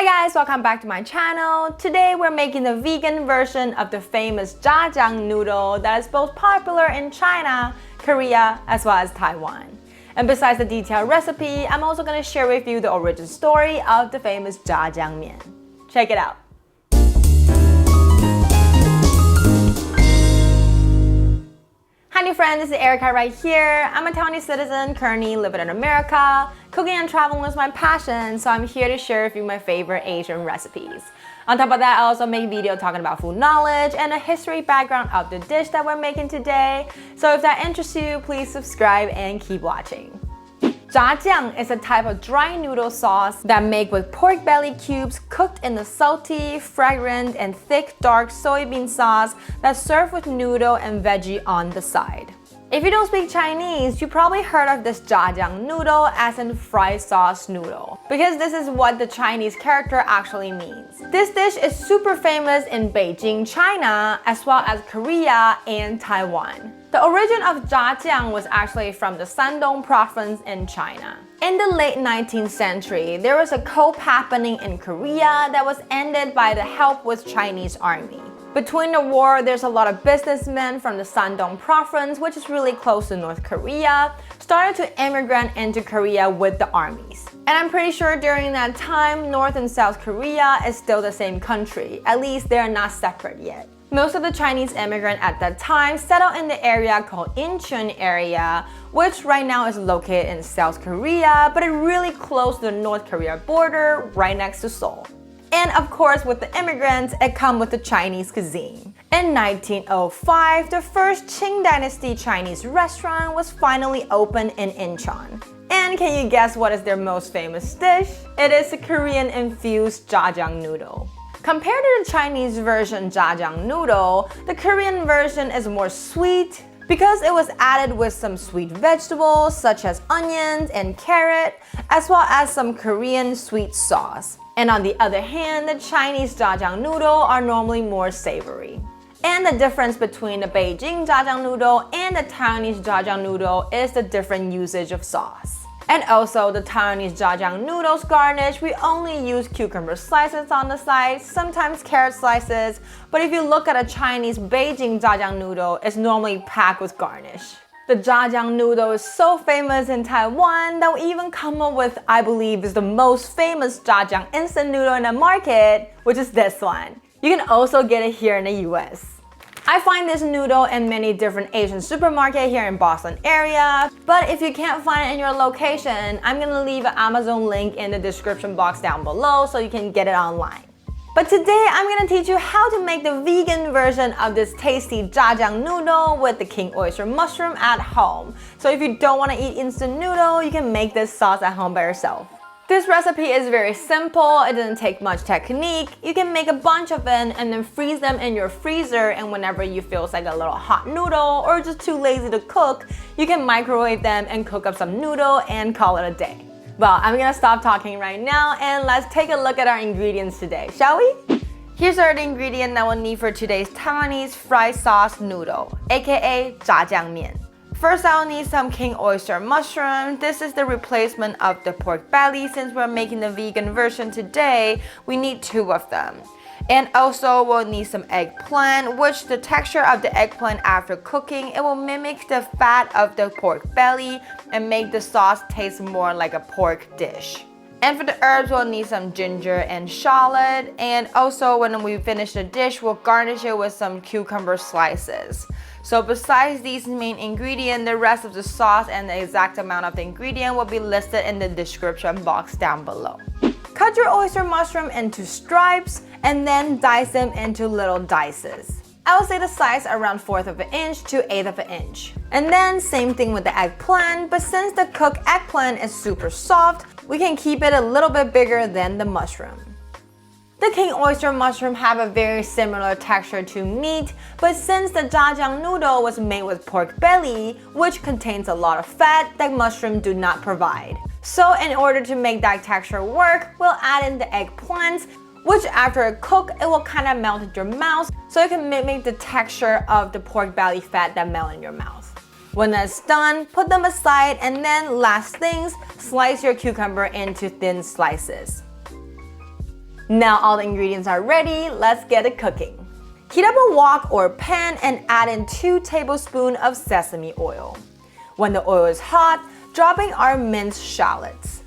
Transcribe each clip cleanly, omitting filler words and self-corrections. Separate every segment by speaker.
Speaker 1: Hi guys, welcome back to my channel. Today we're making the vegan version of the famous Zha Jiang Noodle that is both popular in China, Korea, as well as Taiwan. And besides the detailed recipe, I'm also going to share with you the origin story of the famous Zha Jiang Mian. Check it out. Hi new friends, this is Erica right here. I'm a Taiwanese citizen currently living in America. Cooking and traveling is my passion, so I'm here to share with you my favorite Asian recipes. On top of that, I also make videos talking about food knowledge and a history background of the dish that we're making today. So if that interests you, please subscribe and keep watching. Zha Jiang is a type of dry noodle sauce that made with pork belly cubes cooked in the salty, fragrant, and thick dark soybean sauce that's served with noodle and veggie on the side. If you don't speak Chinese, you probably heard of this Zha Jiang noodle as in fried sauce noodle, because this is what the Chinese character actually means. This dish is super famous in Beijing, China, as well as Korea and Taiwan. The origin of Zha Jiang was actually from the Shandong province in China. In the late 19th century, there was a coup happening in Korea that was ended by the help with Chinese army. Between the war, there's a lot of businessmen from the Shandong province, which is really close to North Korea, started to immigrate into Korea with the armies. And I'm pretty sure during that time, North and South Korea is still the same country. At least they're not separate yet. Most of the Chinese immigrants at that time settled in the area called Chun area, which right now is located in South Korea, but it's really close to the North Korea border, right next to Seoul. And of course, with the immigrants, it comes with the Chinese cuisine. In 1905, the first Qing Dynasty Chinese restaurant was finally opened in Incheon. And can you guess what is their most famous dish? It is the Korean-infused Zha Jiang Noodle. Compared to the Chinese version Zha Jiang Noodle, the Korean version is more sweet because it was added with some sweet vegetables such as onions and carrot, as well as some Korean sweet sauce. And on the other hand, the Chinese Zha Jiang Noodle are normally more savory. And the difference between the Beijing Zha Jiang Noodle and the Taiwanese Zha Jiang Noodle is the different usage of sauce. And also, the Taiwanese Zha Jiang Noodles garnish, we only use cucumber slices on the side, sometimes carrot slices, but if you look at a Chinese Beijing Zha Jiang Noodle, it's normally packed with garnish. The Zha Jiang Noodle is so famous in Taiwan that we even come up with, I believe, is the most famous Zha Jiang instant noodle in the market, which is this one. You can also get it here in the US. I find this noodle in many different Asian supermarkets here in Boston area, but if you can't find it in your location, I'm gonna leave an Amazon link in the description box down below so you can get it online. But today I'm gonna teach you how to make the vegan version of this tasty Zha Jiang noodle with the king oyster mushroom at home. So if you don't wanna eat instant noodle, you can make this sauce at home by yourself. This recipe is very simple, it doesn't take much technique. You can make a bunch of them and then freeze them in your freezer, and whenever you feel like a little hot noodle or just too lazy to cook, you can microwave them and cook up some noodle and call it a day. Well, I'm gonna stop talking right now and let's take a look at our ingredients today, shall we? Here's the ingredients that we'll need for today's Taiwanese fried sauce noodle, aka Zha Jiang Mian. First, I'll need some king oyster mushroom. This is the replacement of the pork belly. Since we're making the vegan version today, we need 2 of them. And also, we'll need some eggplant, which the texture of the eggplant after cooking, it will mimic the fat of the pork belly and make the sauce taste more like a pork dish. And for the herbs, we'll need some ginger and shallot. And also, when we finish the dish, we'll garnish it with some cucumber slices. So besides these main ingredients, the rest of the sauce and the exact amount of the ingredient will be listed in the description box down below. Cut your oyster mushroom into stripes and then dice them into little dices. I would say the size around 1/4 of an inch to 1/8 of an inch. And then same thing with the eggplant, but since the cooked eggplant is super soft, we can keep it a little bit bigger than the mushroom. The king oyster mushroom have a very similar texture to meat, but since the Zha Jiang noodle was made with pork belly, which contains a lot of fat that mushroom do not provide. So in order to make that texture work, we'll add in the eggplants, which after it cooks, it will kind of melt in your mouth, so you can mimic the texture of the pork belly fat that melt in your mouth. When that's done, put them aside, and then last things, slice your cucumber into thin slices. Now all the ingredients are ready, let's get it cooking. Heat up a wok or pan and add in 2 tablespoons of sesame oil. When the oil is hot, drop in our minced shallots.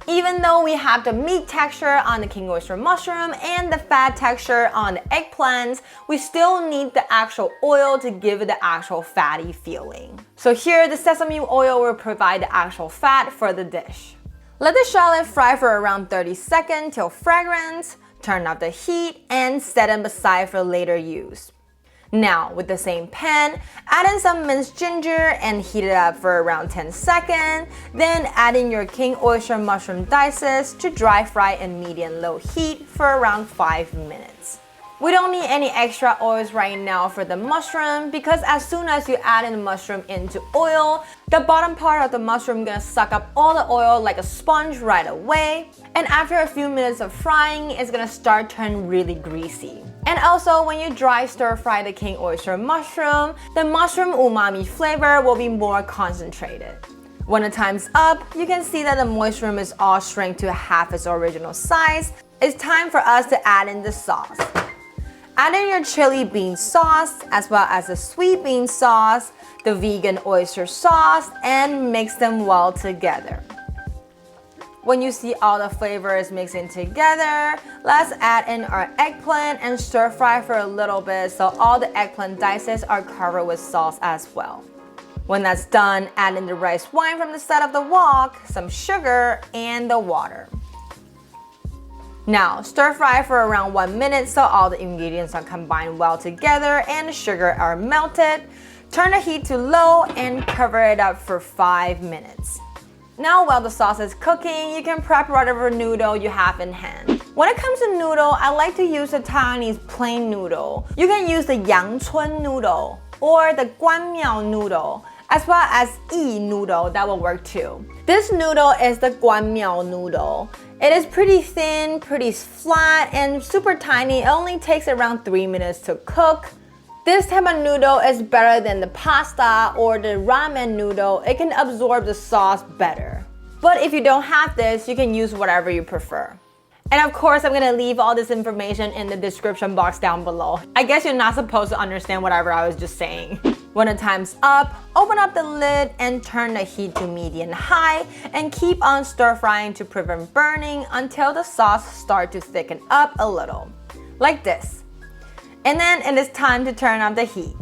Speaker 1: Even though we have the meat texture on the king oyster mushroom and the fat texture on the eggplants, we still need the actual oil to give it the actual fatty feeling. So here, the sesame oil will provide the actual fat for the dish. Let the shallot fry for around 30 seconds till fragrant, turn off the heat, and set them aside for later use. Now, with the same pan, add in some minced ginger and heat it up for around 10 seconds. Then add in your king oyster mushroom dices to dry fry in medium-low heat for around 5 minutes. We don't need any extra oils right now for the mushroom because as soon as you add in the mushroom into oil, the bottom part of the mushroom gonna suck up all the oil like a sponge right away. And after a few minutes of frying, it's gonna start turning really greasy. And also, when you dry stir fry the king oyster mushroom, the mushroom umami flavor will be more concentrated. When the time's up, you can see that the mushroom is all shrunk to half its original size. It's time for us to add in the sauce. Add in your chili bean sauce, as well as the sweet bean sauce, the vegan oyster sauce, and mix them well together. When you see all the flavors mixing together, let's add in our eggplant and stir fry for a little bit so all the eggplant dices are covered with sauce as well. When that's done, add in the rice wine from the side of the wok, some sugar, and the water. Now, stir fry for around 1 minute so all the ingredients are combined well together and the sugar are melted. Turn the heat to low and cover it up for 5 minutes. Now while the sauce is cooking, you can prep whatever noodle you have in hand. When it comes to noodle, I like to use the Taiwanese plain noodle. You can use the Chun noodle or the Guan miao noodle, as well as noodle, that will work too. This noodle is the Guan miao noodle. It is pretty thin, pretty flat, and super tiny. It only takes around 3 minutes to cook. This type of noodle is better than the pasta or the ramen noodle. It can absorb the sauce better. But if you don't have this, you can use whatever you prefer. And of course, I'm gonna leave all this information in the description box down below. I guess you're not supposed to understand whatever I was just saying. When the time's up, open up the lid and turn the heat to medium high and keep on stir frying to prevent burning until the sauce starts to thicken up a little, like this. And then it is time to turn up the heat.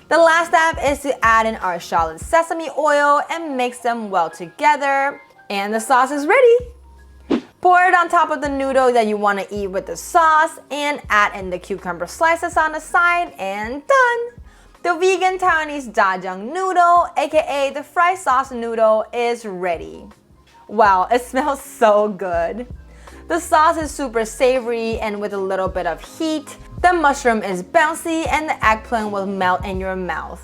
Speaker 1: The last step is to add in our shallot sesame oil and mix them well together, and the sauce is ready. Pour it on top of the noodle that you want to eat with the sauce and add in the cucumber slices on the side and done! The vegan Taiwanese Zha Jiang Noodle, aka the fried sauce noodle, is ready. Wow, it smells so good. The sauce is super savory and with a little bit of heat. The mushroom is bouncy and the eggplant will melt in your mouth.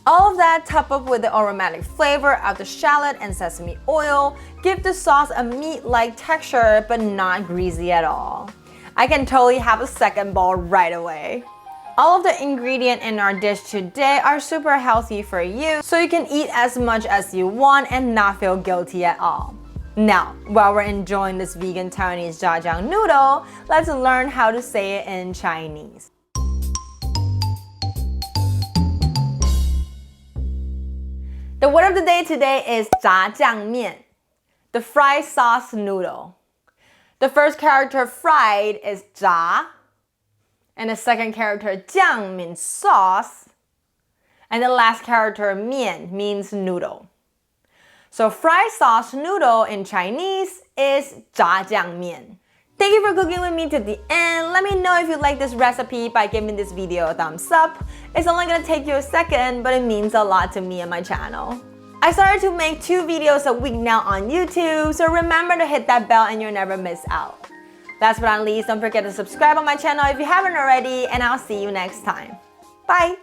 Speaker 1: All of that topped up with the aromatic flavor of the shallot and sesame oil give the sauce a meat-like texture but not greasy at all. I can totally have a second bowl right away. All of the ingredients in our dish today are super healthy for you, so you can eat as much as you want and not feel guilty at all. Now, while we're enjoying this vegan Taiwanese Zha Jiang noodle, let's learn how to say it in Chinese. The word of the day today is Zha Jiang Mian, the fried sauce noodle. The first character fried is zha, and the second character jiang means sauce, and the last character mian means noodle. So fried sauce noodle in Chinese is Zha Jiang Mian. Thank you for cooking with me to the end. Let me know if you like this recipe by giving this video a thumbs up. It's only gonna take you a second, but it means a lot to me and my channel. I started to make 2 videos a week now on YouTube, so remember to hit that bell and you'll never miss out. Last but not least, don't forget to subscribe on my channel if you haven't already, and I'll see you next time. Bye!